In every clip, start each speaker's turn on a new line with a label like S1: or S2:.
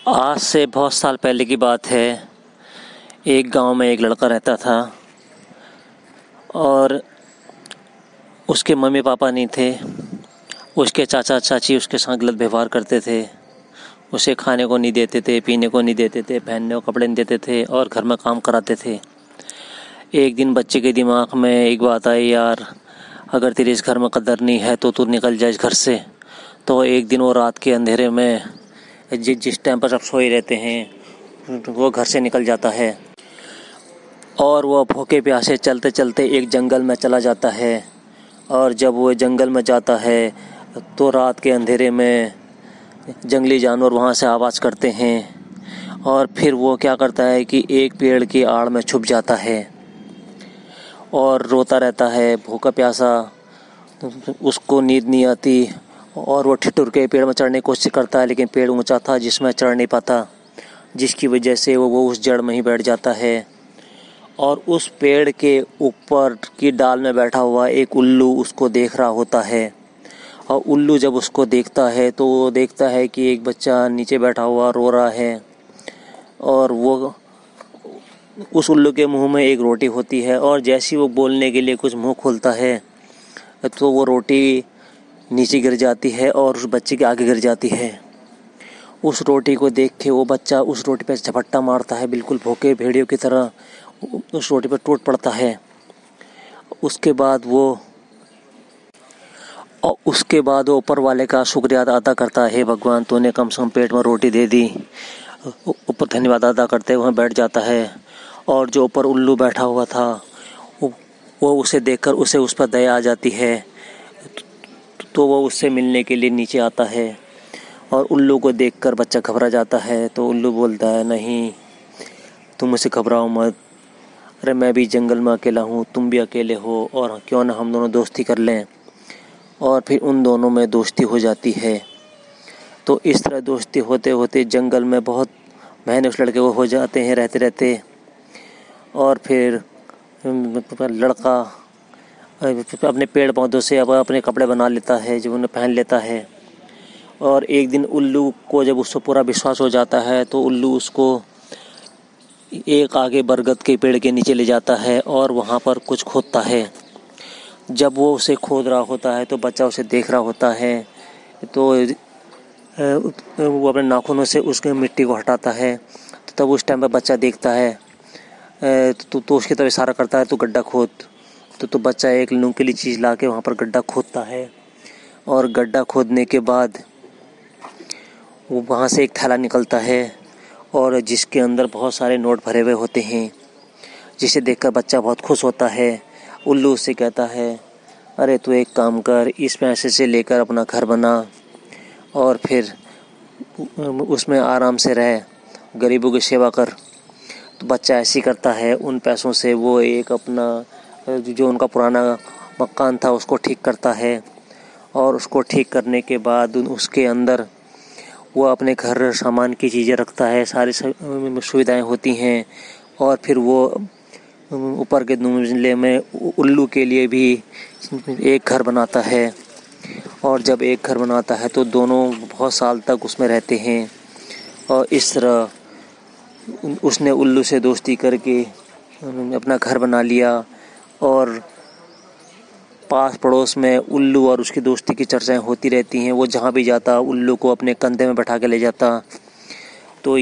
S1: आज से बहुत साल पहले की बात है। एक गांव में एक लड़का रहता था और उसके मम्मी पापा नहीं थे। उसके चाचा चाची उसके साथ गलत व्यवहार करते थे। उसे खाने को नहीं देते थे, पीने को नहीं देते थे, पहनने को कपड़े नहीं देते थे और घर में काम कराते थे। एक दिन बच्चे के दिमाग में एक बात आई, यार अगर तेरी इस घर में कदर नहीं है तो तू निकल जाए इस घर से। तो एक दिन वो रात के अंधेरे में जिस टाइम पर सब सोए रहते हैं वो घर से निकल जाता है और वो भूखे प्यासे चलते चलते एक जंगल में चला जाता है। और जब वो जंगल में जाता है तो रात के अंधेरे में जंगली जानवर वहाँ से आवाज़ करते हैं और फिर वो क्या करता है कि एक पेड़ की आड़ में छुप जाता है और रोता रहता है भूखा प्यासा। उसको नींद नहीं आती और वो ठिठुर के पेड़ में चढ़ने की कोशिश करता है, लेकिन पेड़ ऊंचा था जिसमें चढ़ नहीं पाता, जिसकी वजह से वो उस जड़ में ही बैठ जाता है। और उस पेड़ के ऊपर की डाल में बैठा हुआ एक उल्लू उसको देख रहा होता है। और उल्लू जब उसको देखता है तो वो देखता है कि एक बच्चा नीचे बैठा हुआ रो रहा है और वो उस उल्लू के मुंह में एक रोटी होती है और जैसे वो बोलने के लिए कुछ मुंह खोलता है तो वो रोटी नीचे गिर जाती है और उस बच्चे के आगे गिर जाती है। उस रोटी को देख के वो बच्चा उस रोटी पर झपट्टा मारता है, बिल्कुल भूखे भेड़ियों की तरह उस रोटी पर टूट पड़ता है। उसके बाद वो ऊपर वाले का शुक्रिया अदा करता है, भगवान तूने कम से कम पेट में रोटी दे दी। ऊपर धन्यवाद अदा करते हुए बैठ जाता है। और जो ऊपर उल्लू बैठा हुआ था वो उसे देखकर उसे उस पर दया आ जाती है, तो वो उससे मिलने के लिए नीचे आता है। और उल्लू को देखकर बच्चा घबरा जाता है। तो उल्लू बोलता है, नहीं तुम मुझसे घबराओ मत, अरे मैं भी जंगल में अकेला हूँ, तुम भी अकेले हो, और क्यों ना हम दोनों दोस्ती कर लें। और फिर उन दोनों में दोस्ती हो जाती है। तो इस तरह दोस्ती होते होते जंगल में बहुत महीने उस लड़के को हो जाते हैं रहते रहते। और फिर लड़का अपने पेड़ पौधों से अब अपने कपड़े बना लेता है जो उन्हें पहन लेता है। और एक दिन उल्लू को जब उसको पूरा विश्वास हो जाता है तो उल्लू उसको एक आगे बरगद के पेड़ के नीचे ले जाता है और वहाँ पर कुछ खोदता है। जब वो उसे खोद रहा होता है तो बच्चा उसे देख रहा होता है। तो वो अपने नाखूनों से उसके मिट्टी को हटाता है। तो तब उस टाइम पर बच्चा देखता है तो उसकी तरफ इशारा करता है, तो गड्ढा खोद। तो बच्चा एक नुकीली चीज़ ला के वहाँ पर गड्ढा खोदता है। और गड्ढा खोदने के बाद वो वहाँ से एक थैला निकलता है और जिसके अंदर बहुत सारे नोट भरे हुए होते हैं, जिसे देखकर बच्चा बहुत खुश होता है। उल्लू उससे कहता है, अरे तू एक काम कर, इस पैसे से लेकर अपना घर बना और फिर उसमें आराम से रह, गरीबों की सेवा कर। तो बच्चा ऐसे ही करता है। उन पैसों से वो एक अपना जो उनका पुराना मकान था उसको ठीक करता है। और उसको ठीक करने के बाद उसके अंदर वो अपने घर सामान की चीज़ें रखता है, सारी सुविधाएं होती हैं। और फिर वो ऊपर के मंजिले में उल्लू के लिए भी एक घर बनाता है। और जब एक घर बनाता है तो दोनों बहुत साल तक उसमें रहते हैं। और इस तरह उसने उल्लू से दोस्ती करके अपना घर बना लिया। और पास पड़ोस में उल्लू और उसकी दोस्ती की चर्चाएं होती रहती हैं। वो जहाँ भी जाता उल्लू को अपने कंधे में बैठा के ले जाता। तो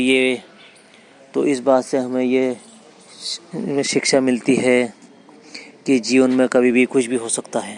S1: इस बात से हमें ये शिक्षा मिलती है कि जीवन में कभी भी कुछ भी हो सकता है।